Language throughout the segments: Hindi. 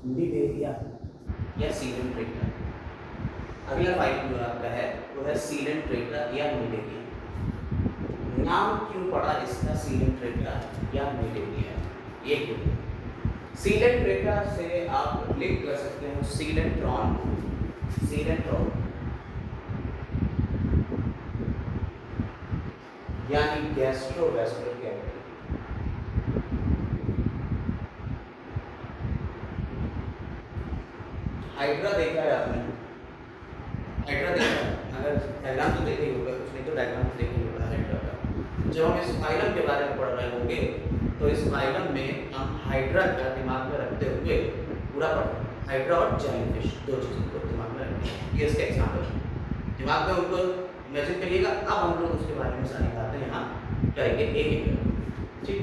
निडेरिया या सीलन ट्रेक्टर। अगला फाइलम जो आपका है वो है सीलन ट्रेक्टर या निडेरिया। नाम क्यों पड़ा इसका सीलन ट्रेक्टर या निडेरिया, ये क्यों? सीलन ट्रेक्टर से आप लिंक कर सकते हैं सीलेंट्रॉन, सीलेंट्रॉन यानी गैस्ट्रोवेस्कुलर कैविटी। हाइड्रा देखा है आपने? हाइड्रा देखा है? अगर डायग्राम तो देखे ही होगा, कुछ नहीं तो डायग्राम तो देखे ही होगा हाइड्रा का। जब हम इस फाइलम के बारे में पढ़ रहे होंगे तो इस फाइलम में हम हाइड्रा का दिमाग में रखते हुए पूरा पढ़, हाइड्रा और जेलीफिश दो चीज़ों को दिमाग में रखें। ये इसके एग्जाम्पल दिमाग में उनको इमेजिन करिएगा। अब हम लोग उसके बारे में सारी बातें यहाँ करेंगे एक एक। ठीक,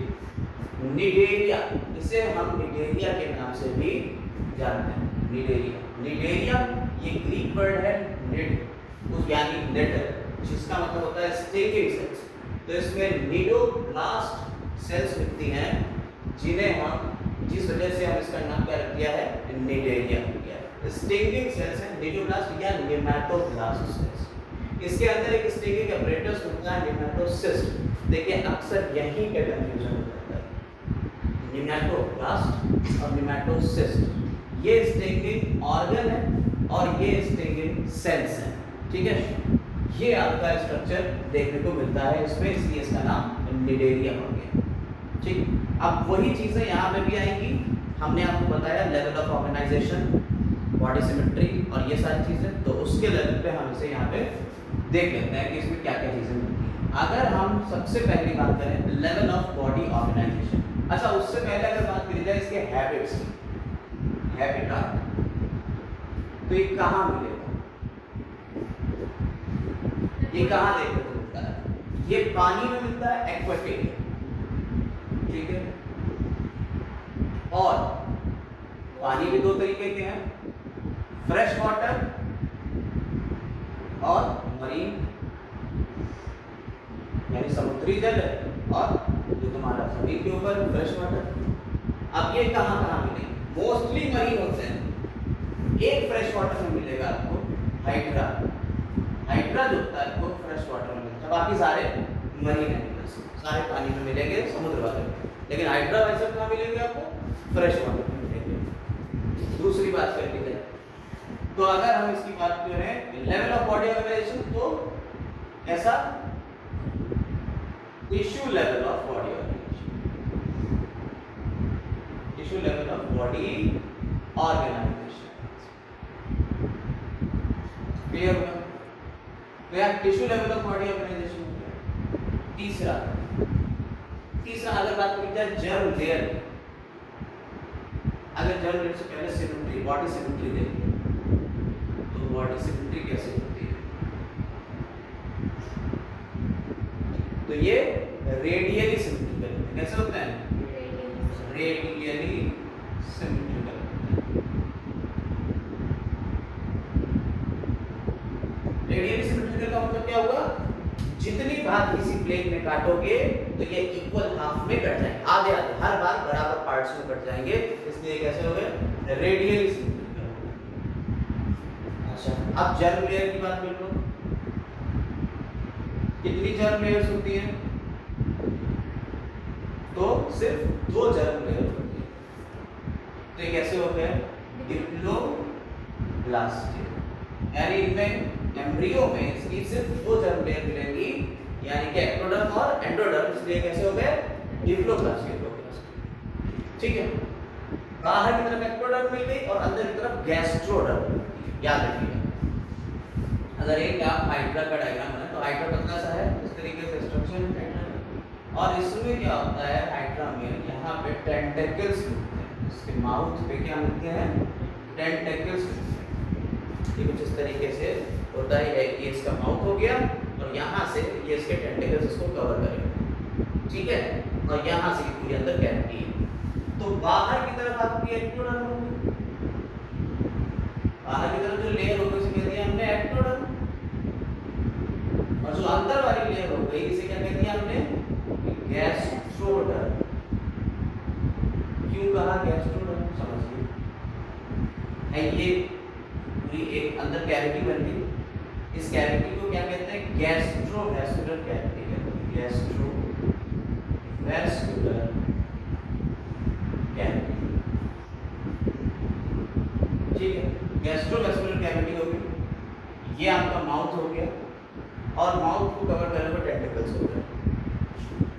निडेरिया, इसे हम निडेरिया के नाम से भी जानते हैं। निडेरिया, निडेरिया ये ग्रीक वर्ड है निड, उस यानी नेट, जिसका मतलब होता है स्टिंगिंग सेल्स। तो इसमें निडोब्लास्ट सेल्स मिलती हैं जिन्हें हम, जिस वजह से हम इसका नाम क्या रख दिया है, निडेरिया किया है। स्टिंगिंग सेल्स है निडोब्लास्ट या नेमाटोब्लास्ट सेल्स। इसके अंदर एक स्टिंगिंग apparatus होता है नेमाटोसिस्ट। देखिए अक्सर यहीं पे कंफ्यूजन हो जाता है, नेमाटोब्लास्ट और नेमाटोसिस्ट। ये स्टिंगिंग ऑर्गन है और ये स्टिंगिंग सेल्स हैं। ठीक है, ये आपका स्ट्रक्चर देखने को मिलता है इसमें, इसलिए इसका नाम निडेरिया हो गया। ठीक, अब वही चीजें यहाँ पे भी आएंगी। हमने आपको बताया level of organisation, body symmetry और ये सारी चीजें, तो उसके लेवल पे हम इसे यहाँ पे देख लेते हैं कि इसमें क्या क्या चीजें मिलती हैं। अगर हम सबसे पहली बात करें लेवल ऑफ बॉडी ऑर्गेनाइजेशन, अच्छा उससे पहले अगर बात करी जाए इसके हैबिट्स, हैबिटाट, तो ये कहाँ मिलेगा, ये कहाँ देखने को मिलता है? ये पानी में मिलता है, एक्वाटिक। ठीक है, और पानी भी दो तरीके के हैं, फ्रेश वाटर और मरीन, यानी समुद्री जल है और जो तुम्हारा जमीन के ऊपर फ्रेश वाटर। अब ये कहाँ कहाँ मिलेंगे? मोस्टली मरीन होते हैं। एक फ्रेश वाटर में मिलेगा आपको हाइड्रा, हाइड्रा जो होता है वो फ्रेश वाटर में मिलता है, बाकी सारे मरीन एनिमल्स सारे पानी में मिलेंगे, समुद्र वाले में। लेकिन हाइड्रा वैसे कहाँ मिलेंगे आपको? फ्रेश वाटर में मिलेंगे। दूसरी बात कर ली जाए तो अगर हम इसकी बात करें लेवल ऑफ बॉडी ऑर्गेनाइजेशन, तो ऐसा tissue level of body organisation, tissue level of body organisation. क्लियर हुआ? तो यार tissue level of body organisation. तीसरा, तीसरा अगर बात करी जाए जर्म लेयर, अगर जर्म लेयर से पहले सिमेट्री, बॉडी सिमेट्री देखिए, तो बॉडी सिमेट्री कैसे होती है? तो ये रेडियली सिमेट्रिकल, कैसे होता है? Radially symmetrical. रेडियली सिमेट्रिकल का मतलब क्या होगा? जितनी बार किसी प्लेन में काटोगे तो ये इक्वल हाफ में कट जाएंगे, आधे आधे, हर बार बराबर पार्ट्स में कट जाएंगे, इसलिए कैसे हो गए? Radially symmetrical. अच्छा, अब जर्म लेयर की बात कर लो, कितनी जर्म लेयर्स होती हैं? तो सिर्फ दो जर्म लेयर होती है। तो ये कैसे हो गए? डिप्लोब्लास्ट, यानी इनमें एम्ब्रियो में इसकी सिर्फ दो जर्म लेयर मिलेंगी, यानी कि एक्टोडर्म और एंडोडर्म, इसलिए कैसे हो गए? डिप्लोब्लास्ट। ठीक है, बाहर की तरफ एक्टोडर्म मिल गई और अंदर की तरफ गैस्ट्रोडर्म। याद रखिएगा, अगर एक आप हाइड्रा का डायग्राम है तो हाइड्रा पतला सा है, इस तरीके से स्ट्रक्चर है, और इसमें क्या होता है हाइड्रा में, यहाँ पे टेंटेकल्स मिलते हैं, इसके माउथ पे क्या मिलते हैं? टेंटेकल्स मिलते हैं। ये कुछ इस तरीके से होता है, ये इसका माउथ हो गया और यहाँ से ये इसके टेंटेकल्स इसको कवर करेंगे। ठीक है, और यहाँ से पूरी अंदर कैविटी है। तो बाहर की तरफ आपकी एक्टोडर्म होगी, बाहर की तरफ जो लेयर होगी उसे कहते हैं हमने एक्टोडर्म, और जो अंदर वाली लेयर हो गई इसे क्या कहते हैं हमने? गैस्ट्रोडर्म। क्यों कहा गैस्ट्रोडर्म? समझिए, ये पूरी एक अंदर कैविटी बन गई। इस कैविटी को क्या कहते हैं? गैस्ट्रोवेस्कुलर कैविटी कहते हैं। गैस्ट्रोवेस्कुलर कैविटी, ठीक है। गैस्ट्रोवेस्कुलर कैविटी हो गई, ये आपका माउथ हो गया, और माउथ को कवर करने पर टेंटिकल्स हो गए।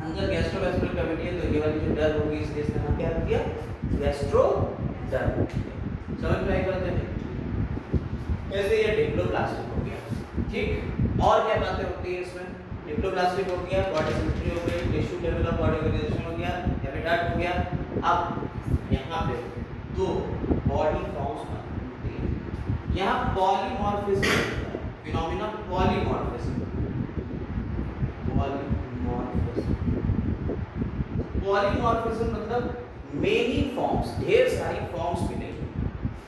अंदर गैस्ट्रोवेस्कुलर कैविटी है, तो ये वाली जो डर होगी इसलिए इसका नाम क्या रख दिया? गैस्ट्रो डर। समझ में आई बात है? वैसे ये डिप्लोप्लास्टिक हो गया, ठीक। और क्या बातें होती है इसमें? डिप्लोप्लास्टिक हो गया, बॉडी सिमेट्री हो गई, tissue level of body organisation हो गया, हैबिटेट हो गया। अब यहाँ पे दो बॉडी फॉर्म्स बनती है। यहाँ पॉलीमॉर्फिज्म, फिनोमेना पॉलीमॉर्फिज्म। पॉलीमॉर्फिज्म मतलब मेनी फॉर्म्स, ढेर सारी फॉर्म्स मिलेंगी।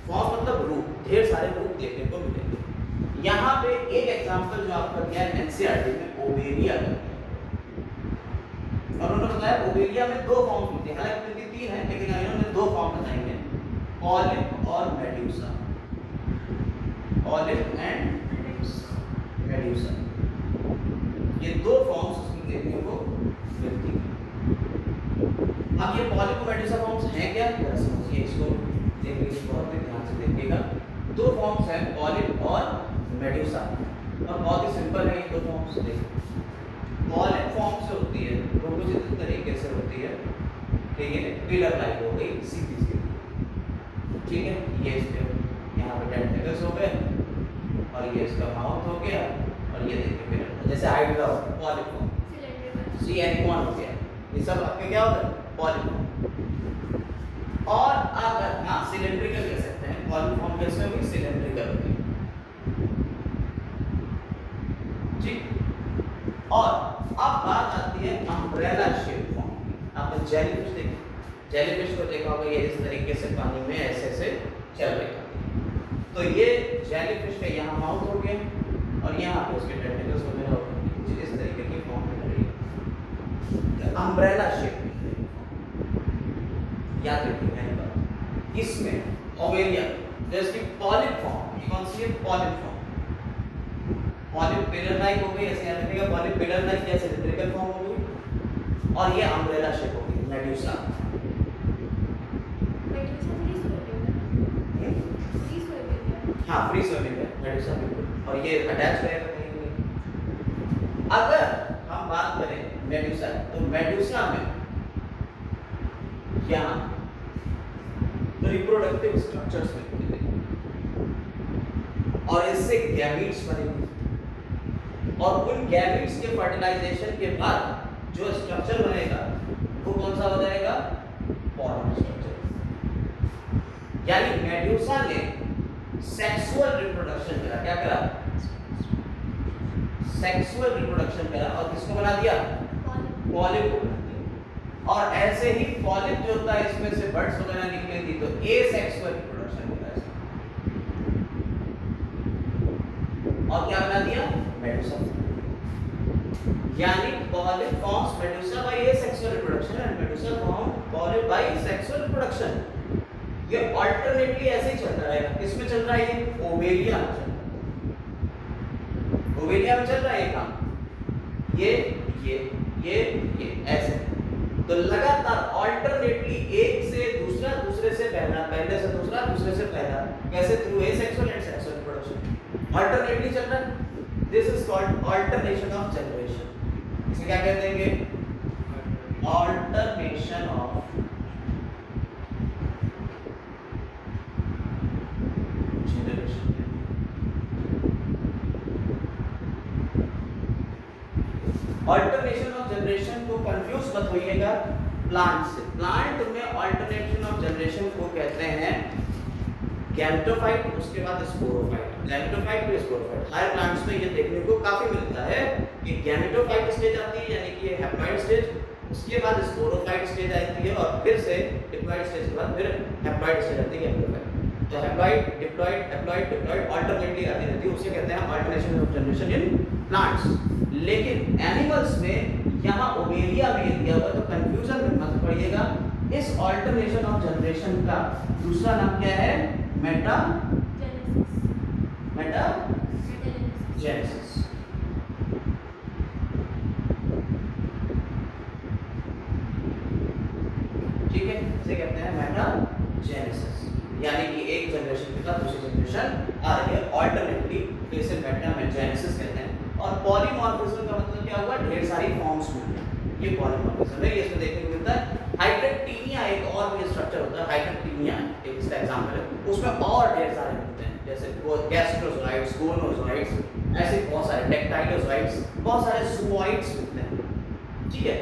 फॉर्म मतलब रूप, ढेर सारे रूप देखने को मिलेंगे। यहाँ पे एक एग्जांपल जो आपका दिया है एनसीईआरटी में, ओबेरिया का। और उन्होंने बताया ओबेरिया में दो फॉर्म्स होते हैं, हालांकि मिलती तीन है, लेकिन इन्होंने दो फॉर्म बताएंगे, पॉलिप और मेड्यूसा। पॉलिप एंड मेड्यूसा, ये दो फॉर्म्स उसमें देखने को मिलती है। अब ये पॉलिप और मेड्यूसा फॉर्म्स हैं क्या? जरा समझिए इसको, देखिए बहुत ही ध्यान से देखिएगा। दो फॉर्म्स हैं पॉलिप और मेड्यूसा, और बहुत ही सिंपल है ये दो फॉर्म्स। देखिए पॉलिप फॉर्म से होती है वो कुछ इस तरीके से होती है कि ये पिलर लाइक हो गई, सीधी सीधी, ठीक है। ये इसके यहाँ पे टेंटिकल्स हो गए, और ये इसका माउथ हो गया, और ये देखिए पिलर, जैसे हाइड्रा पॉलिप फॉर्म, CN1 हो गया। ये सब आपके क्या होगा? Polyp form. और अगर हाँ सिलेंड्रिकल कह सकते हैं, पॉलिप फॉर्म कैसे होगी? सिलेंड्रिकल होगी, ठीक। और अब बात आती है अम्ब्रेला शेप फॉर्म की। आपने जेलीफिश देखी, जेलीफिश को देखा होगा, ये इस तरीके से पानी में ऐसे ऐसे चल रही है। तो ये जेलीफिश का यहाँ माउथ हो गया, और यहाँ पे उसके टेंटिकल्स वगैरह हो गए, कुछ इस तरीके की फॉर्म बन रही है, अम्ब्रेला शेप में। याद रखिए मैंने बात, इसमें ओवेरिया जैसे पॉलिप फॉर्म, ये कौन सी है? Polyp form. Polyp pillar like हो गई, ऐसे याद रखिएगा, पॉलिप पिलर लाइक जैसे सिलिंड्रिकल फॉर्म हो गई, और ये अम्ब्रेला शेप हो गई, मेड्यूसा। हाँ फ्री स्विमिंग है मेड्यूसा बिल्कुल, और ये अटैच रहेगा कहीं भी। अगर हम बात करें मेड्यूसा, तो मेड्यूसा में यहाँ रिप्रोडक्टिव स्ट्रक्चर्स मिलते हैं, और इससे गैमीट्स बनेंगे, और उन गैमीट्स के फर्टिलाइजेशन के बाद जो स्ट्रक्चर बनेगा वो कौन सा हो जाएगा? Polyp structure. यानी मेड्यूसा ने सेक्सुअल रिप्रोडक्शन करा, क्या करा? सेक्सुअल रिप्रोडक्शन करा, और किसको बना दिया? पॉलिप को बना दिया। और ऐसे ही पॉलिप जो होता है इसमें से बर्ड्स वगैरह निकलेंगी, तो एसेक्सुअल रिप्रोडक्शन होगा इसका, और क्या बना दिया? मेड्यूसा। यानी polyp forms medusa by asexual reproduction, and medusa form polyp by sexual reproduction. ये अल्टरनेटली ऐसे ही चलता रहेगा। किसमें चल रहा है? ये ओवेरिया में चल रहा है, ओवेरिया में चल रहा है ये काम, ये ऐसे। तो लगातार अल्टरनेटली एक से दूसरा, दूसरे से पहला, पहले से दूसरा, दूसरे से पहला, कैसे? Through asexual and sexual reproduction alternately चल रहा है। This is called alternation of generation. इसे क्या कहते हैं? Alternation of generation. Alternation of generation को कंफ्यूज मत होइएगा प्लांट से। प्लांट में अल्टरनेशन ऑफ जनरेशन को कहते हैं गैमेटोफाइट, उसके बाद स्पोरोफाइट। गैमेटोफाइट फिर स्पोरोफाइट। हायर प्लांट्स में ये देखने को काफी मिलता है कि गैमेटोफाइट स्टेज आती है, यानी कि ये हैप्लॉइड स्टेज, उसके बाद स्पोरोफाइट स्टेज आती है, और फिर से डिप्लॉइड स्टेज के बाद फिर हैप्लॉइड स्टेज आती है। गैमेटोफाइट तो haploid, diploid, haploid, diploid alternately आती रहती है, उसे कहते हैं alternation of generation in plants. लेकिन एनिमल्स में यहाँ ओवेरिया में दिया हुआ, तो कंफ्यूजन में मत पड़िएगा। इस ऑल्टरनेशन ऑफ जनरेशन का दूसरा नाम क्या है? मेटाजेनेसिस। ठीक है, इसे कहते हैं मेटाजेनेसिस, यानी कि एक जनरेशन के बाद दूसरी जनरेशन आ रही है ऑल्टरनेटली, तो इसे मेटाजेनेसिस कहते हैं। और पॉलीमॉर्फिज्म का मतलब क्या हुआ? ढेर सारी फॉर्म्स में ये पॉलीमॉर्फिज्म है। ये इसमें देखने को मिलता है। हाइड्रेक्टीनिया एक और भी स्ट्रक्चर होता है, हाइड्रेक्टीनिया एक इसका एग्जांपल है, उसमें और ढेर सारे होते हैं, जैसे वो गैस्ट्रोजोइड्स, गोनोजोइड्स, ऐसे बहुत सारे टेक्टाइलोजोइड्स, बहुत सारे जूओइड्स होते हैं। ठीक है,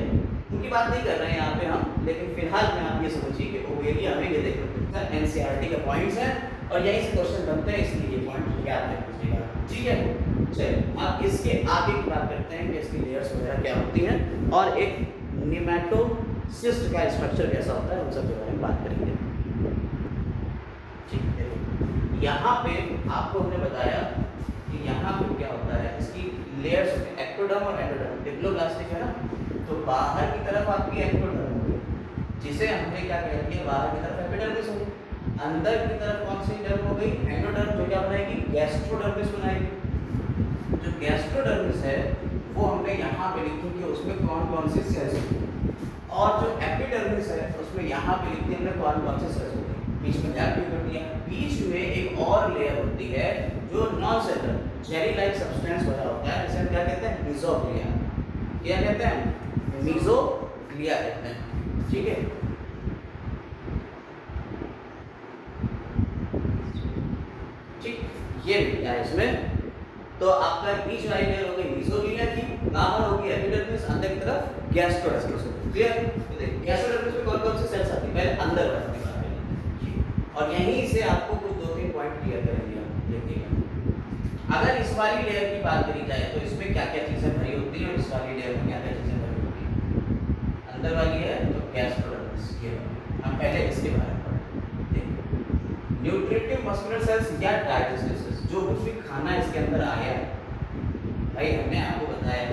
उनकी बात नहीं कर रहे हैं यहाँ पे हम, लेकिन फिलहाल में आप ये समझिए कि ओवेरिया में ये देखो एनसीईआरटी का पॉइंट्स हैं और यहीं से क्वेश्चन बनते हैं, इसलिए ये पॉइंट याद रख लीजिएगा। ठीक है, चलिए अब इसके आगे की बात करते हैं कि इसकी लेयर्स वगैरह क्या होती हैं और एक नेमेटोसिस्ट का स्ट्रक्चर कैसा होता है, उन सब के बारे में बात करेंगे। ठीक है, यहाँ पे आपको हमने बताया कि यहाँ पे क्या होता है, इसकी लेयर्स होती हैं, एक्टोडर्म और एंडोडर्म। डिप्लोब्लास्टिक है ना, तो बाहर की तरफ आपकी एक्टोडर्म होगी, जिसे हमने क्या कह दिया, बाहर की तरफ एपिडर्मिस होगी, अंदर की तरफ कौन सी डर्म हो गई? एंडोडर्म, जो क्या बनाएगी? गैस्ट्रोडर्मिस बनाएगी। जो गैस्ट्रोडर्मिस है वो हमने यहाँ पे लिखी कि उसमें कौन कौन सी सेल्स होती है, और जो एपिडर्मिस है उसमें यहाँ पे लिखी हमने कौन कौन से सेल्स होती है। बीच में गैप भी कर दिया। बीच में एक और लेयर होती है जो non cellular jelly like substance वाला होता है, जिसे हम क्या कहते हैं? मीसोग्लिया। क्या कहते हैं? मीसोग्लिया कहते हैं। ठीक है, ठीक, ये भी है इसमें। तो आपका बीच वाली लेयर हो गई मीसोग्लिया की, बाहर होगी एपिडर्मिस, अंदर की तरफ गैस्ट्रोडर्मिस होगी। क्लियर? तो देखिए गैस्ट्रोडर्मिस में कौन कौन से सेल्स आती है, पहले अंदर वाली बात करेंगे, और यहीं से आपको कुछ 2-3 पॉइंट क्लियर करेंगे हम। देखिएगा, अगर इस वाली लेयर की बात करी जाए तो इसमें क्या क्या चीजें भरी होती हैं और इस वाली लेयर में क्या क्या चीजें भरी होती हैं। अंदर वाली है तो गैस्ट्रोडर्मिस, ये हम पहले इसके बारे में पढ़ेंगे। न्यूट्रिटिव मस्कुलर सेल्स या डाइजेस्टिव सेल्स, जो कुछ भी खाना इसके अंदर आया है, भाई हमने आपको बताया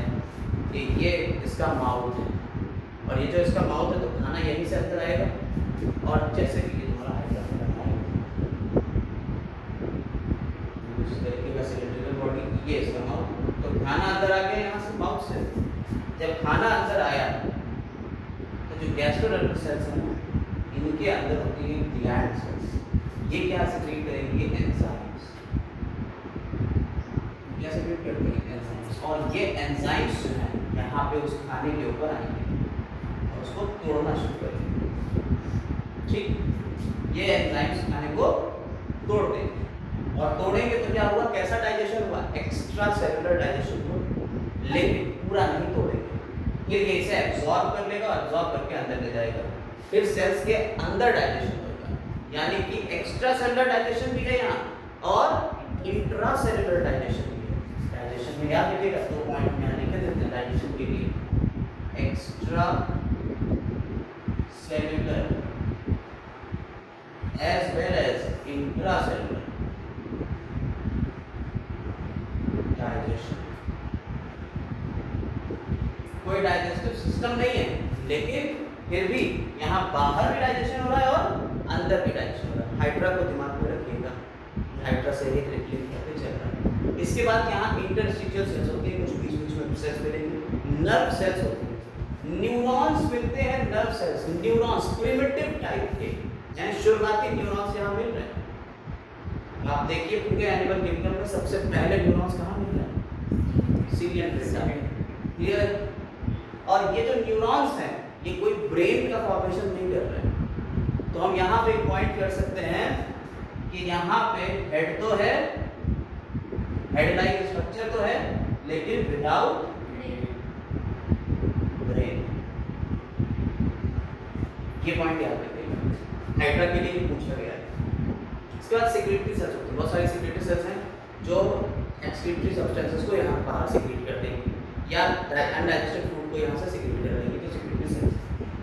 कि ये इसका माउथ है, और ये जो इसका माउथ है तो खाना यहीं से अंदर आएगा, और जैसे कि ये तुम्हारा इस तरीके का सिलेंड्रिकल बॉडी, ये इसका माउथ, तो खाना अंदर आ गया यहाँ से माउथ से। जब खाना अंदर आया तो जो गैस्ट्रोडर्मिस सेल्स हैं इनके अंदर होती है ग्लैंड सेल्स। ये क्या सेक्रेट करेंगे? एंजाइम्स। क्या सेक्रेट करती है? एंजाइम्स। और ये एंजाइम्स जो है यहाँ पे उस खाने के ऊपर आएंगे और उसको तोड़ना शुरू करेंगे। ठीक, ये एंजाइम्स खाने को तोड़ देंगे, और तोड़ेंगे तो क्या हुआ? कैसा डाइजेशन हुआ? एक्स्ट्रा सेलुलर डाइजेशन हुआ, लेकिन पूरा नहीं तोड़ेंगे। फिर ये इसे एब्जॉर्ब कर लेगा, एब्जॉर्ब करके अंदर ले जाएगा, फिर सेल्स के अंदर डाइजेशन होगा, यानी कि एक्स्ट्रा सेलुलर डाइजेशन भी है यहाँ और इंट्रा सेलुलर डाइजेशन भी है। डाइजेशन में याद रखिएगा, 2 पॉइंट में यहाँ लिख देते हैं डाइजेशन के लिए, extracellular as well as intracellular digestion. कोई डाइजेस्टिव सिस्टम नहीं है, लेकिन फिर भी यहाँ बाहर भी डाइजेशन हो रहा है और अंदर भी डाइजेशन हो रहा है। हाइड्रा को दिमाग में रखिएगा, हाइड्रा से ही रिलेटेड करके चल रहा है। इसके बाद यहाँ इंटरस्टिशियल सेल्स होती है, कुछ बीच बीच में सेल्स मिलेंगे, नर्व सेल्स होते हैं, न्यूरॉन्स मिलते हैं, nerve cells, neurons primitive type के, यानी शुरुआती न्यूरॉन्स यहाँ मिल रहे हैं। आप देखिए पूरे एनिमल किंगडम में सबसे पहले न्यूरॉन्स कहाँ मिल रहे हैं? सीलियन रेटा। क्लियर? और ये जो न्यूरॉन्स हैं ये कोई ब्रेन का फॉर्मेशन नहीं कर रहे हैं। तो हम यहाँ पे एक पॉइंट कर सकते हैं कि यहाँ पे हेड तो है, हेड लाइक स्ट्रक्चर तो है, लेकिन विदाउट ब्रेन। ये पॉइंट याद रखिएगा, हाइड्रा के लिए पूछा गया है। इसके बाद सेक्रेटरी सेल्स होती है, बहुत सारी सेक्रेटरी सेल्स हैं जो एक्सक्रीटरी सब्सटेंसेस को यहाँ बाहर सेक्रेट कर देंगी या अनडाइजेस्टेड फूड को यहाँ से सेक्रेट कर देंगी, तो सेक्रेटरी सेल्स।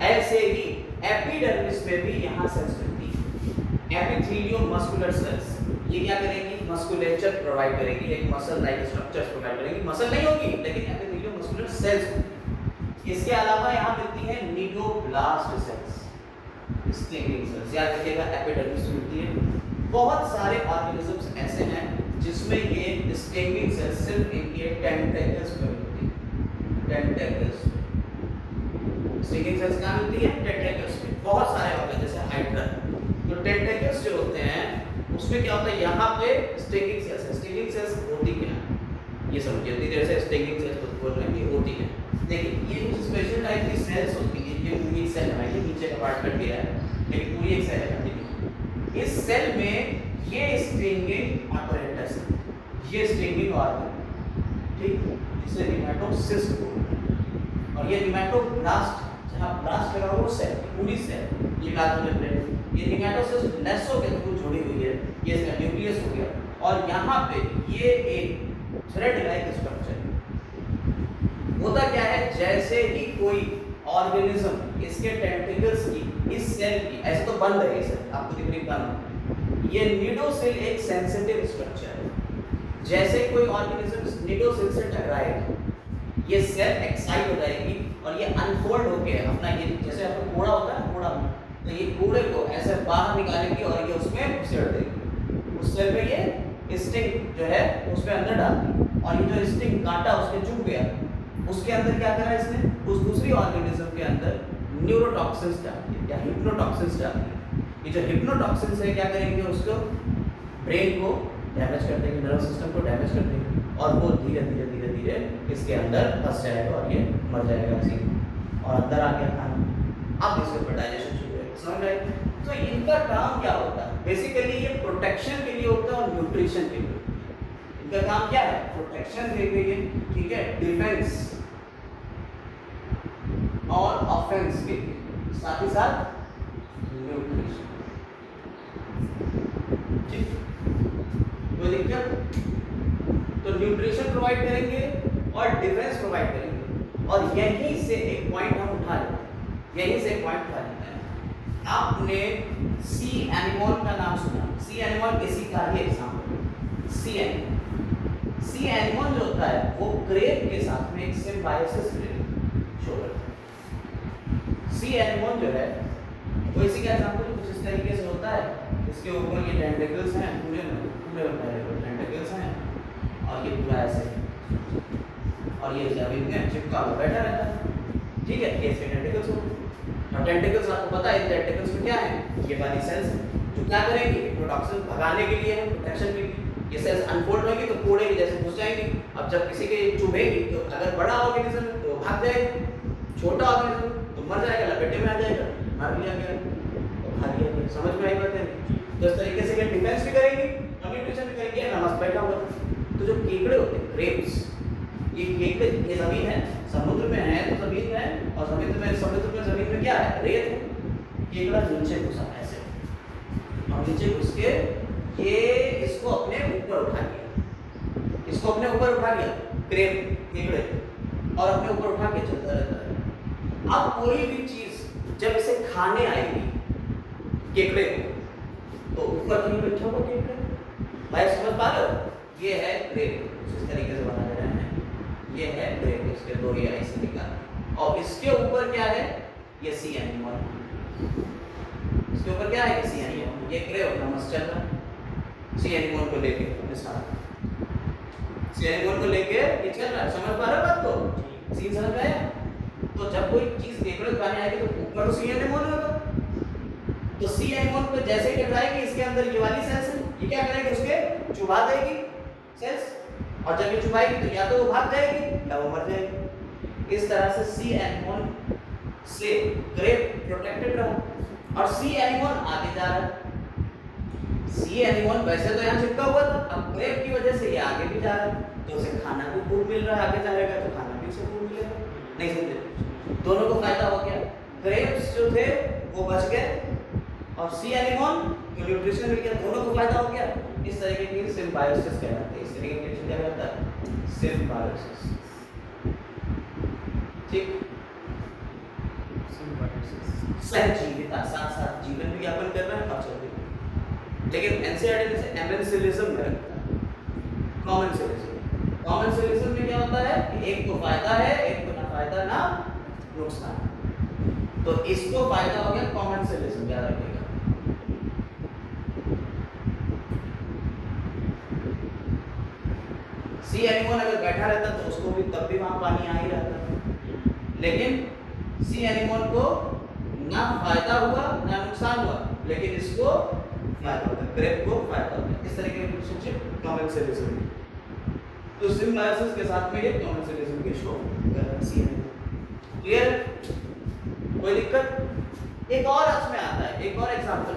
ऐसे ही एपिडर्मिस में भी यहाँ सेल्स मिलती है, एपिथेलियो मस्कुलर सेल्स। ये क्या करेंगी? मस्कुलेचर प्रोवाइड करेंगी, एक मसल लाइक स्ट्रक्चर्स प्रोवाइड करेंगी। मसल नहीं होगी लेकिन एपिथेलियो मस्कुलर सेल्स होंगी। इसके अलावा यहाँ मिलती है नीडोब्लास्ट सेल्स। स्टिंगिंग सेल्स, याद रखिएगा एपिडर्मिस मिलती है। बहुत सारे ऑर्गेनिजम्स ऐसे हैं जिसमें ये स्टिंगिंग सेल्स सिर्फ इनके टेंटेकल्स में मिलती है। टेंटेकल्स स्टिंगिंग सेल्स कहाँ मिलती है? टेंटेकल्स में। बहुत सारे होते हैं जैसे हाइड्रा, तो टेंटेकल्स जो होते हैं उसमें क्या होता है, यहाँ पे स्टिंगिंग सेल्स है। स्टिंगिंग सेल्स होती क्या है ये समझिए, इतनी देर से स्टिंगिंग सेल्स बोल रहे हैं कि होती है। देखिए ये कुछ स्पेशल टाइप की सेल्स होती है, ये पूरी सेल है, ये नीचे का पार्ट कट गया है लेकिन पूरी एक सेल है कंटिन्यू। इस सेल में ये स्टिंगिंग apparatus है, ये स्टिंगिंग ऑर्गन, ठीक, जिसे निमेटोसिस्ट बोलते हैं। और ये निमेटोब्लास्ट, जहाँ ब्लास्ट लगा वो सेल, पूरी सेल, ये प्लाज्मोमेम्ब्रेन, ये निमेटोसिस्ट नेसो के थ्रू जुड़ी हुई है, ये इसका न्यूक्लियस हो गया। और यहाँ पे ये एक थ्रेड लाइक स्ट्रक्चर होता क्या है, जैसे ही कोई ऑर्गेनिज्म इसके टेंटिकल्स की इस सेल की, ऐसे तो बंद है ये सेल, आपको दिख रही बंद, ये निडोसिल एक सेंसिटिव स्ट्रक्चर है। जैसे कोई ऑर्गेनिज्म निडोसिल से टकराएगा, ये सेल एक्साइट हो जाएगी और ये अनफोल्ड होके अपना, ये जैसे आपका कूड़ा होता है ना, कूड़ा, तो ये कूड़े को ऐसे बाहर निकालेगी और ये उसमें घुसेड़ देगी। उस सेल में ये स्टिंग जो है उसमें अंदर डाल दी, और ये जो स्टिंग कांटा उसके चुभ गया, उसके अंदर क्या करा इसने, उस दूसरी ऑर्गेनिज्म के अंदर न्यूरोटॉक्सिन्स डाल दिए या हिप्नोटॉक्सिन्स डाल दिए। ये जो हिप्नोटॉक्सिन्स है क्या करेंगे, उसको ब्रेन को डैमेज कर देंगे, नर्वस सिस्टम को डैमेज कर देंगे, और वो धीरे धीरे धीरे धीरे इसके अंदर फंस जाएगा और ये मर जाएगा इसी, और अंदर आ गया खाना। अब इसके ऊपर डाइजेशन शुरू होगा, समझ रहे? तो इनका काम क्या होता है, बेसिकली ये प्रोटेक्शन के लिए होता है और न्यूट्रिशन के लिए। इनका काम क्या है, प्रोटेक्शन के लिए, ठीक है, डिफेंस और ऑफेंस के लिए, साथ ही साथ न्यूट्रिशन, ठीक, कोई दिक्कत? तो न्यूट्रिशन प्रोवाइड करेंगे और डिफेंस प्रोवाइड करेंगे। और यहीं से एक पॉइंट हम उठा लेते हैं, यहीं से एक पॉइंट उठा लेते हैं। आपने सी एनिमल का नाम सुना, सी एनिमल किसी का ही एग्जाम्पल, सी एनिमल। सी एनिमल जो होता है वो क्रेब के साथ में एक सिम्बायोसिस रिलेशन शो करता है। सी एनिमल जो है वो इसी का एग्जाम्पल कुछ इस तरीके से होता है, इसके ऊपर ये टेंटिकल्स हैं, पूरे टेंटिकल्स हैं, और ये पूरा ऐसे, और ये जमीन में चिपका हुआ बैठा रहता है, ठीक है, ये इसके टेंटिकल्स हो। और टेंटिकल्स आपको पता है, टेंटिकल्स में क्या है, ये वाली सेल्स हैं जो क्या करेंगी, प्रोटॉक्सिन भगाने के लिए है, प्रोटेक्शन के लिए। ये सेल्स अनफोल्ड होंगी तो कूड़े की जैसे घुस जाएंगी। अब जब किसी के चुभेगी तो अगर बड़ा ऑर्गेनिज्म है तो भाग जाएगा, छोटा ऑर्गेनिज्म तो मर जाएगा, लपेटे में आ जाएगा, मार लिया गया तो खा लिया गया। समझ में आई बात है? तो इस तरीके से डिफेंस भी करेंगी और न्यूट्रिशन भी करेंगी, नमस बैठा हुआ। तो जो केकड़े होते हैं, क्रेब्स, ये केकड़े, ये जमीन है, समुद्र में है तो जमीन है, और समुद्र में जमीन में क्या है, रेत है। केकड़ा नीचे घुसा ऐसे, और नीचे घुस के ये इसको अपने ऊपर उठा लिया, इसको अपने ऊपर उठा लिया क्रेब, केकड़े, और अपने ऊपर उठा के चलता रहता है। अब कोई भी चीज जब इसे खाने आएगी केकड़े को, तो ऊपर कहीं बैठा हुआ केकड़े, भाई समझ पा रहे हो? ये है क्रेब, इस तरीके से बना दे रहे हैं, ये है क्रेब, इसके दो ये ऐसे निकाल, और इसके ऊपर क्या है, ये सी एनिमल, इसके ऊपर क्या है, सी एनिमल, ये क्रेब नमस चल रहा है, सी एनिमल को लेके अपने साथ, सी एनिमल को लेके ये चल रहा है। समझ पा रहे हो बात को? सीन समझ में आया? तो जब कोई चीज केकड़े को खाने आएगी तो ऊपर सी एनिमल होगा, तो सी एनिमल पे जैसे ही टकराएगी, इसके अंदर ये वाली सेल्स है, ये क्या करेगी, उसके चुभा देगी सेल्स, और जब ये चुभाएगी तो या तो वो भाग जाएगी या वो मर जाएगी। इस तरह से सी एनिमल से क्रेब प्रोटेक्टेड रहा, और सी एनिमल आगे जा रहा है। सी एनिमल वैसे तो यहाँ चिपका हुआ था, अब क्रेब की वजह से ये आगे भी जा रहा है, तो उसे खाना भी खूब मिल रहा है, आगे जाएगा तो खाना भी उसे खूब मिलेगा। नहीं समझे? दोनों को फायदा हो गया, क्रेब्स जो थे वो बच गए और सी एनिमल को न्यूट्रिशन मिल गया, दोनों को फायदा हो गया। इस तरीके की सिम्बायोसिस कहलाते हैं, इस तरीके की रिएक्शन क्या कहलाता है, सिम्बायोसिस, ठीक, सिम्बायोसिस। सहजीविता, साथ साथ जीवन भी यापन कर रहा है और चल रही है। लेकिन एनसीईआरटी से एमेंसिलिज्म में रखता है, कॉमेंसिलिज्म। कॉमेंसिलिज्म में क्या होता है कि एक को फायदा है, एक को ना फायदा ना नुकसान। तो इसको फायदा हो गया कॉमन से रिलेशन, याद रखिएगा। सी एनिमल अगर बैठा रहता तो उसको भी तब भी वहां पानी आ ही रहता, लेकिन सी एनिमल को ना फायदा हुआ ना नुकसान हुआ, लेकिन इसको फायदा होगा, ग्रेप को फायदा होगा। इस तरह की रिलेशनशिप कॉमन से रिलेशन है। तो सिम्बायोसिस के साथ में ये कॉमन से रिलेशन के शो कर रहा है सी एनिमल। क्लियर? कोई दिक्कत? एक और इसमें आता है, एक और एग्जांपल।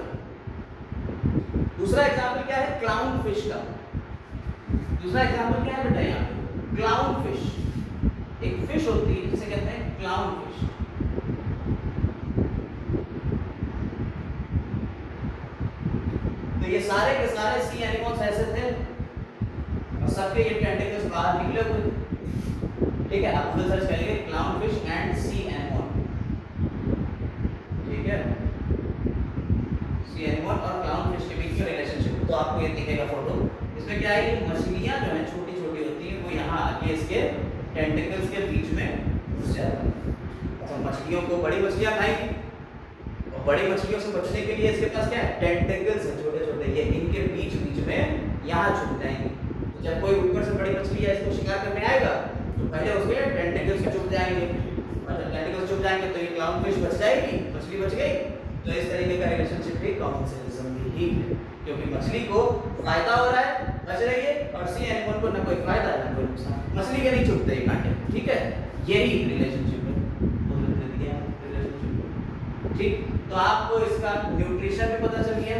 दूसरा एग्जांपल क्या है? क्लाउन फिश का। दूसरा एग्जांपल क्या है बेटा? यहाँ पे क्लाउन फिश, एक फिश होती है जिसे कहते हैं क्लाउन फिश। तो ये सारे के सारे सी एनिमल्स ऐसे थे और सबके ये टेंटिकल्स बाहर निकले हुए। ठीक है, आप गूगल सर्च करेंगे clownfish and sea animal. ठीक है, सी एनिमल और क्लाउन फिश के बीच में रिलेशनशिप, तो आपको ये दिखेगा फोटो। इसमें क्या है कि मछलियां जो है छोटी छोटी होती हैं, वो यहाँ आके इसके टेंटिकल्स के बीच में घुस जाती हैं। तो मछलियों को बड़ी मछलियां खाएंगी और बड़ी मछलियों से बचने के लिए इसके पास क्या है? टेंटिकल्स हैं छोटे छोटे, ये इनके बीच बीच में यहाँ छुप जाएंगे। तो जब कोई ऊपर से बड़ी मछली है इसको शिकार करने आएगा तो पहले उसके टेंटिकल्स से छुप जाएंगे, और जब टेंटिकल्स छुप जाएंगे तो ये क्लाउन फिश बच जाएगी, मछली बच गई। तो इस तरीके का रिलेशनशिप भी कॉमन से रिलेशन ही है, क्योंकि मछली को फायदा हो रहा है, बच रही है, और सी एनिमल को ना कोई फायदा है ना कोई नुकसान। मछली के नहीं छुपते ये कांटे। ठीक है, यही रिलेशनशिप है। ठीक, तो आपको इसका न्यूट्रिशन भी पता चल गया,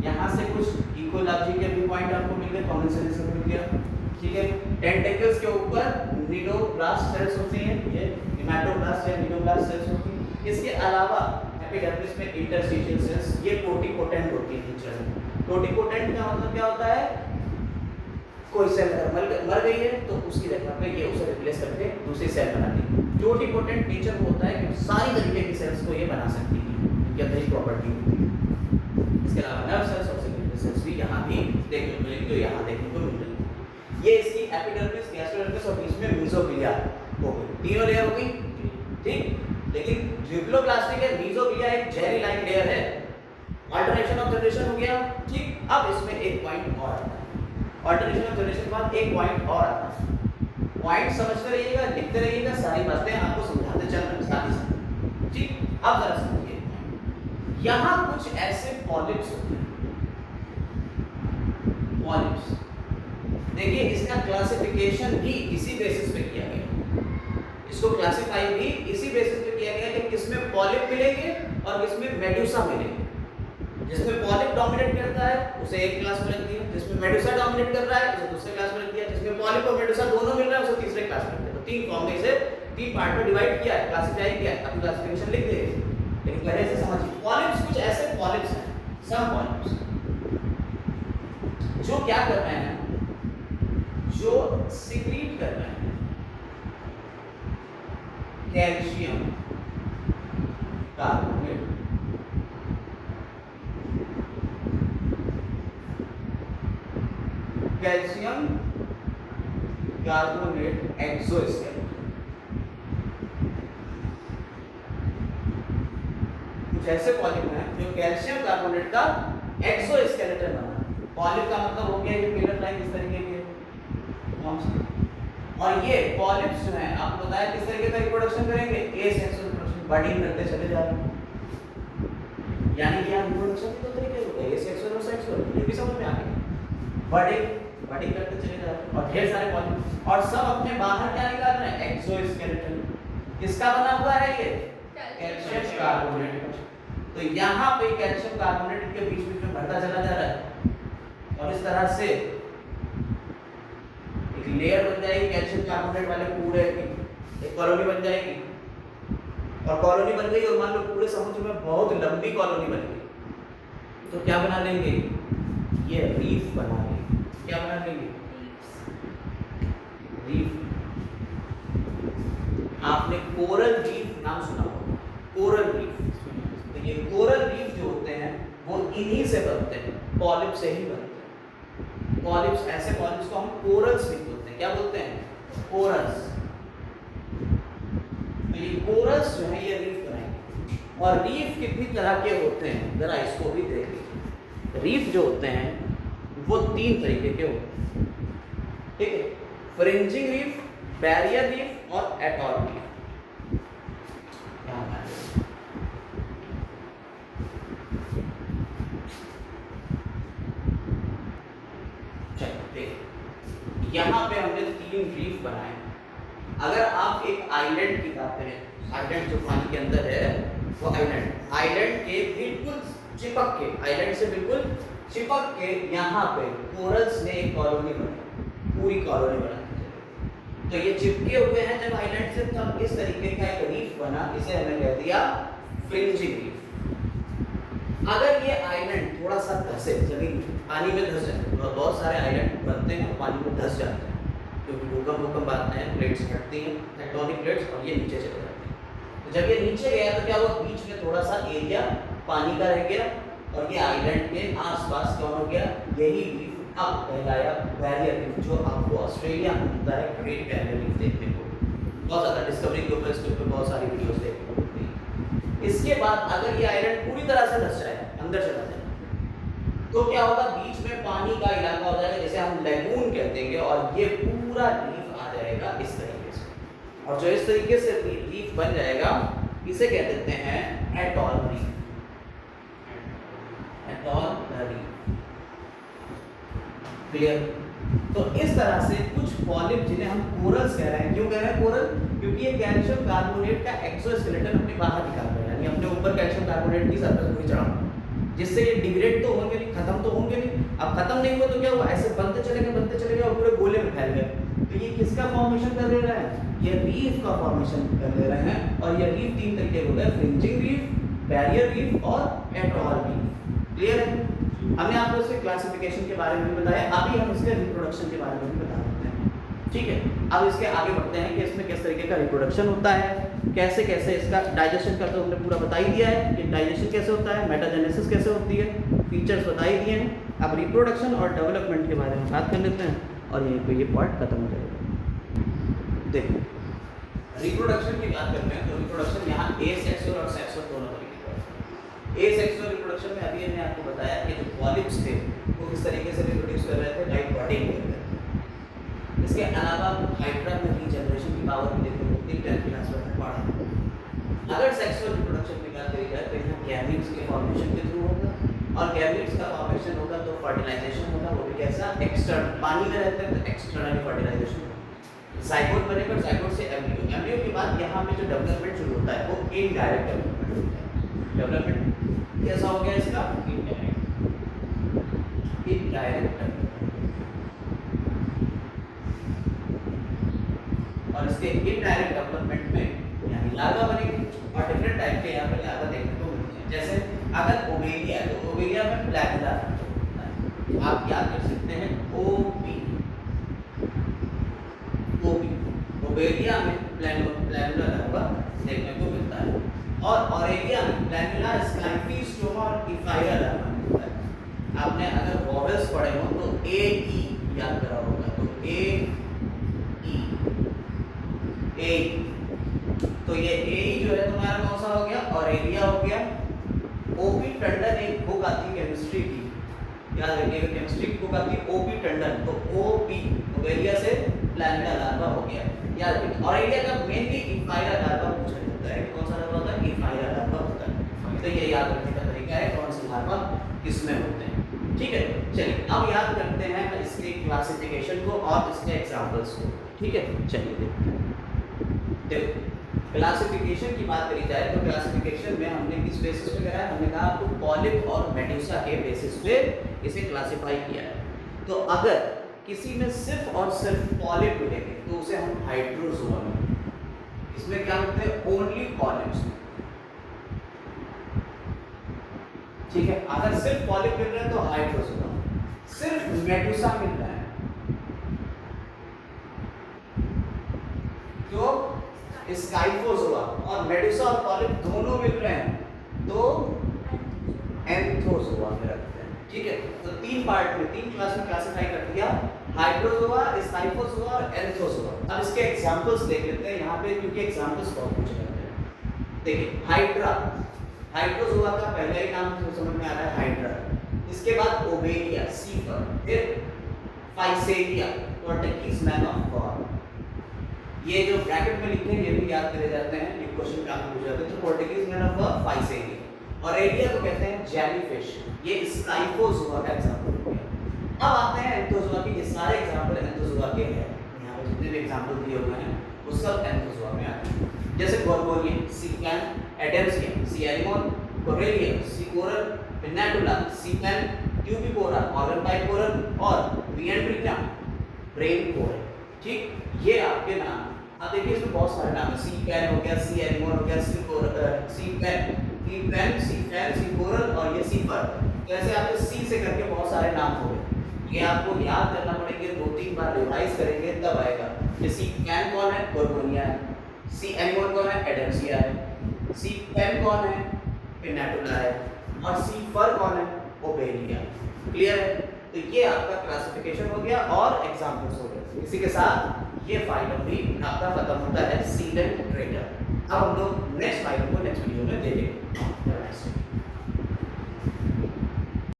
यहाँ से कुछ इकोलॉजी के भी पॉइंट आपको मिल गए, कॉमन से रिलेशन मिल गया। ठीक है, टेंटिकल्स के ऊपर निडोब्लास्ट सेल्स होती हैं, ये हेमाटोब्लास्ट या निडोब्लास्ट सेल्स होती हैं। इसके अलावा एपिडर्मिस में इंटरस्टिशियल सेल्स, ये टोटिपोटेंट होती है नेचर में। टोटिपोटेंट का मतलब क्या होता है? कोई सेल अगर मर गई है तो उसकी जगह पे ये उसे रिप्लेस करके दूसरी सेल बनाती है। टोटिपोटेंट नेचर वो होता है कि सारी तरीके की सेल्स को ये बना सकती है, इनके अंदर ही प्रॉपर्टी होती है। इसके अलावा नर्व सेल्स और सिग्नल सेल्स भी यहाँ भी देखने को मिलेंगी, जो यहाँ देखने को मिल रही है। ये इसकी एपिडर्मिस, गैस्ट्रोडर्मिस और बीच में मीसोग्लिया हो गई, तीनों लेयर हो गई। ठीक, लेकिन ट्यूबुलोप्लास्टिक है, मीसोग्लिया एक जेली लाइक लेयर है, अल्टरनेशन ऑफ जनरेशन हो गया। ठीक, अब इसमें एक पॉइंट और आता है, अल्टरनेशन ऑफ जनरेशन के बाद एक पॉइंट और आता है। पॉइंट समझते रहिएगा, लिखते रहिएगा, सारी बातें आपको समझाते चल रहे हैं साथ ही साथ। ठीक, अब जरा समझिए, यहाँ कुछ ऐसे पॉलिप्स होते हैं, पॉलिप्स। देखिए, इसका क्लासिफिकेशन भी इसी बेसिस पे किया गया, इसको क्लासिफाई भी इसी बेसिस पे किया गया कि किसमें पॉलिप मिलेंगे और किसमें मेडुसा मिलेंगे। जिसमें पॉलिप डोमिनेट करता है उसे एक क्लास में रख दिया, जिसमें मेडुसा डोमिनेट कर रहा है उसे दूसरे क्लास में रख दिया, जिसमें पॉलिप और मेडुसा दोनों मिल रहा है उसे तीसरे क्लास में रख दिया। तो तीन फॉर्म में इसे तीन पार्ट में डिवाइड किया है, क्लासिफाई किया है। अब क्लासिफिकेशन लिख देंगे, लेकिन पहले से समझिए। पॉलिप्स कुछ ऐसे पॉलिप्स हैं, सम पॉलिप्स, जो क्या कर रहे हैं, जो सिक्रीट कर रहे हैं calcium carbonate. Calcium carbonate exoskeleton, कुछ ऐसे पॉलिप हैं जो कैल्शियम कार्बोनेट का एक्सोस्केलेटन बना। पॉलिप का मतलब हो गया ये पिलर लाइन इस तरीके के, और ये पॉलिप्स जो हैं आपको बताया किस तरीके का रिप्रोडक्शन करेंगे, ए सेक्सुअल रिप्रोडक्शन, बर्डिंग करते चले जा रहे हैं। यानी कि यहाँ रिप्रोडक्शन के दो तरीके होते हैं, ए सेक्सुअल और सेक्सुअल, ये भी समझ में आ गया। बर्डिंग करते चले जा रहे हैं, और ढेर सारे पॉलिप्स, और सब अपने बाहर क्या निकाल रहे हैं, एक्सोस्केलेटन। किसका बना हुआ है ये? Calcium carbonate. तो यहाँ पे कैल्शियम कार्बोनेट के बीच बीच में बढ़ता चला जा रहा है, और इस तरह से एक लेयर बन जाएगी कैल्शियम कार्बोनेट वाले पूरे की, एक कॉलोनी बन जाएगी। और कॉलोनी बन गई और मान लो पूरे समुद्र में बहुत लंबी कॉलोनी बन गई, तो क्या बना लेंगे, ये रीफ बना लेंगे। क्या बना लेंगे? रीफ। आपने कोरल रीफ नाम सुना होगा, कोरल रीफ। तो ये कोरल रीफ जो होते हैं वो इन्हीं से बनते हैं, पॉलिप से ही बनते हैं। पॉलिप्स, ऐसे पॉलिप्स को हम कोरल्स भी बोलते हैं। क्या बोलते हैं? कोरल्स। तो ये कोरल्स जो है ये रीफ बनाएंगे। और रीफ कितनी तरह के होते हैं जरा इसको भी देख लीजिए। रीफ जो होते हैं वो 3 तरीके के होते हैं, ठीक है, फ्रिंजिंग रीफ, बैरियर रीफ और एटॉल रीफ। यहाँ पे हमने 3 रीफ बनाए। अगर आप एक आइलैंड की बात करें, आइलैंड जो पानी के अंदर है वो आइलैंड के बिल्कुल चिपक के, आइलैंड से बिल्कुल चिपक के यहाँ पे कोरल्स ने एक कॉलोनी बनाई, पूरी कॉलोनी बनाई। तो ये चिपके हुए हैं जब आइलैंड से, तब इस तरीके का एक रीफ बना, इसे हमने कह दिया फ्रिंजिंग रीफ। अगर ये आइलैंड थोड़ा सा धंसे, जमीन पानी में धंस जाए, बहुत सारे आइलैंड बनते हैं पानी में धंस जाते हैं क्योंकि भूकंप आते हैं, प्लेट्स हटती हैं, टेक्टोनिक प्लेट्स, और ये नीचे चले जाते हैं। तो जब ये नीचे गया तो क्या हुआ, बीच में थोड़ा सा एरिया पानी का रह गया और ये आइलैंड के आसपास कौन हो गया, यही रीफ अब कहलाया बैरियर रीफ, जो आपको ऑस्ट्रेलिया में मिलता है ग्रेट बैरियर रीफ देखने को। बहुत ज़्यादा डिस्कवरी के ऊपर, इसके ऊपर बहुत सारी वीडियोस देखने को मिलती है। इसके बाद अगर ये आइलैंड पूरी तरह से धंस जाए, अंदर चला जाए, तो क्या होगा, बीच में पानी का इलाका हो जाएगा जिसे हम लैगून कहते हैं, और ये पूरा रीफ आ जाएगा इस तरीके से। और जो इस तरीके से रीफ बन जाएगा इसे कह देते हैं atoll reef. Atoll reef, clear? तो इस तरह से कुछ पॉलिप जिन्हें हम कोरल्स कह रहे हैं, क्यों कह रहे हैं कोरल, क्योंकि ये कैल्शियम कार्बोनेट का एक्सोस्केलेटन अपने बाहर निकाल रहे हैं, यानी अपने ऊपर कैल्शियम कार्बोनेट की सरफेस पूरी चढ़ा, जिससे ये डिग्रेड तो होंगे नहीं, खत्म तो होंगे नहीं। अब खत्म नहीं हुआ तो क्या हुआ, ऐसे बनते चले गए और पूरे गोले में फैल गए। तो ये किसका फॉर्मेशन कर ले रहा है, ये रीफ का फॉर्मेशन कर ले रहे हैं। और ये रीफ 3 तरीके हो गए, फ्रिंजिंग रीफ, बैरियर रीफ और एटॉल रीफ। क्लियर है? हमने आपको इसके क्लासिफिकेशन के बारे में भी बताया, अभी हम इसके रिप्रोडक्शन के बारे में भी बता देते हैं, ठीक है? अब इसके आगे बढ़ते हैं कि इसमें किस तरीके का रिप्रोडक्शन होता है, कैसे कैसे इसका डाइजेशन का तो हमने पूरा बता ही दिया है कि डाइजेशन कैसे होता है, मेटाजेनेसिस कैसे होती है, फीचर्स बता ही दिए हैं। अब रिप्रोडक्शन और डेवलपमेंट के बारे में बात कर लेते हैं और यहीं पे ये पार्ट खत्म हो जाएगा। देखो रिप्रोडक्शन की बात करते हैं तो रिप्रोडक्शन यहाँ एसेक्सुअल और सेक्सुअल दोनों तरीके का है। एसेक्सुअल रिप्रोडक्शन में अभी हमने आपको बताया कि जो पॉलिप्स थे वो किस तरीके से रिप्रोड्यूस कर रहे थे, लाइक बॉडिंग कर रहे थे। इसके अलावा हाइड्रा में रीजनरेशन की पावर भी देखने को मिलती है, 10th क्लास में पढ़ा। अगर सेक्सुअल रिप्रोडक्शन की बात करी जाए तो यहाँ गैमीट्स के फॉर्मेशन के थ्रू होगा, और गैमीट्स का फॉर्मेशन होगा तो फर्टिलाइजेशन होगा, वो भी कैसा, एक्सटर्नल, पानी में रहते हैं तो एक्सटर्नली फर्टिलाइजेशन होगा। जाइगोट बने पर जाइगोट से एम्ब्रियो, एम्ब्रियो के बाद यहाँ पे जो डेवलपमेंट शुरू होता है वो इनडायरेक्ट डेवलपमेंट होता है। डेवलपमेंट कैसा हो गया इसका, इनडायरेक्ट और इसके इनडायरेक्ट डेवलपमेंट में यानी लार्वा बनेगी और डिफरेंट टाइप के यहाँ पे लार्वा देखने को मिलते हैं। जैसे अगर ओवेरिया है तो ओवेरिया में प्लैनेला होता है, आप याद कर सकते हैं ओपी, ओवेरिया में प्लैनुला लार्वा देखने को मिलता है, और ऑरेलिया में प्लैनुला, स्काइफी, स्टोमा और इफाइरा लार्वा मिलता है। आपने अगर वॉवेल्स पढ़े हो तो ए ई याद करा होगा, तो ए तो ये ए जो है तुम्हारा कौन सा हो गया, ऑरेलिया हो गया। ओपी टंडन एक बुक आती है केमिस्ट्री की, याद रखिएगा केमिस्ट्री की बुक आती है ओपी टंडन, तो ओपी ओवेरिया से प्लैनुला लार्वा हो गया, याद रखिए। ऑरेलिया का मेनली इफाइरा लार्वा पूछा जाता है, कौन सा लार्वा होता है, इफाइरा लार्वा होता है। तो ये याद रखने का तरीका है कौन से लार्वा किसमें होते हैं, ठीक है। चलिए अब याद करते हैं इसके क्लासिफिकेशन को और इसके एग्जांपल्स को, ठीक है। चलिए देखते हैं। देखो क्लासिफिकेशन की बात करी जाए तो क्लासिफिकेशन में हमने किस बेसिस पे करा है, हमने कहा आपको पॉलिप और मेडुसा के बेसिस पे इसे क्लासिफाई किया है। तो अगर किसी में सिर्फ और सिर्फ पॉलिप मिलेंगे तो उसे हम हाइड्रोजोआ में, इसमें क्या होते हैं, ओनली पॉलिप्स, ठीक है। अगर सिर्फ पॉलिप मिल रहा है तो हाइड्रोजोआ, सिर्फ मेडुसा मिल रहा है तो स्काइफोजोआ, और मेडुसा और पॉलिप दोनों मिल रहे हैं तो एंथोजोआ में रखते हैं, ठीक है। तो 3 पार्ट में 3 क्लास में क्लासिफाई कर दिया, हाइड्रोजोआ, स्काइफोजोआ और एंथोजोआ। अब इसके एग्जांपल्स देख लेते हैं यहाँ पे, क्योंकि एग्जांपल्स बहुत पूछे जाते हैं। देखिए हाइड्रा, हाइड्रोजोआ का पहला ही नाम जो समझ में आ रहा है हाइड्रा, इसके बाद ओबेलिया सीफर, फिर Physalia Portuguese man of God. ये जो ब्रैकेट में लिखे हैं ये भी याद करे जाते हैं, ये क्वेश्चन काफी पूछे जाते हैं। तो Portuguese man of God Physalia, और एरिया को कहते हैं जेलीफिश, ये स्काइफोजोआ का एग्जांपल हो गया। अब आते हैं एंथोजोआ की, ये सारे एग्जांपल एंथोजोआ के हैं, यहाँ पे जितने भी एग्जांपल दिए हुए हैं वो सब एंथोजोआ में आते हैं। जैसे गोरगोनियन, सीक्वेन, एडेम्सियन, सीएलिमोन, कोरेलियन, सीकोरल, पिनेटुला, सीपेन, ट्यूबिपोरा, ऑर्गन पाइपोरल और विएंट्रिका, ब्रेन कोरल। ठीक, ये आपके नाम। अब देखिए इसमें बहुत सारे नाम है, सीपेन हो गया, सीएलिमोन हो गया, सीपेन, सीफेन, सीकोरल और ये सीफर। तो ऐसे आपके सी से करके बहुत सारे नाम हो गए, ये आपको याद करना पड़ेंगे, 2-3 बार रिवाइज करेंगे तब आएगा। ये सीपेन कौन है? गोरगोनिया है। सीएलिमोन कौन है? एडेम्सिया है। सीपेन कौन है? पिनेटुला है। और सीफर कौन है? ओबेलिया। क्लियर है? तो ये आपका क्लासिफिकेशन हो गया और एग्जांपल्स हो गए। इसी के साथ ये फाइलम भी आपका खत्म होता है, सीडेंट ट्रेटर। अब हम लोग नेक्स्ट फाइलम को नेक्स्ट वीडियो में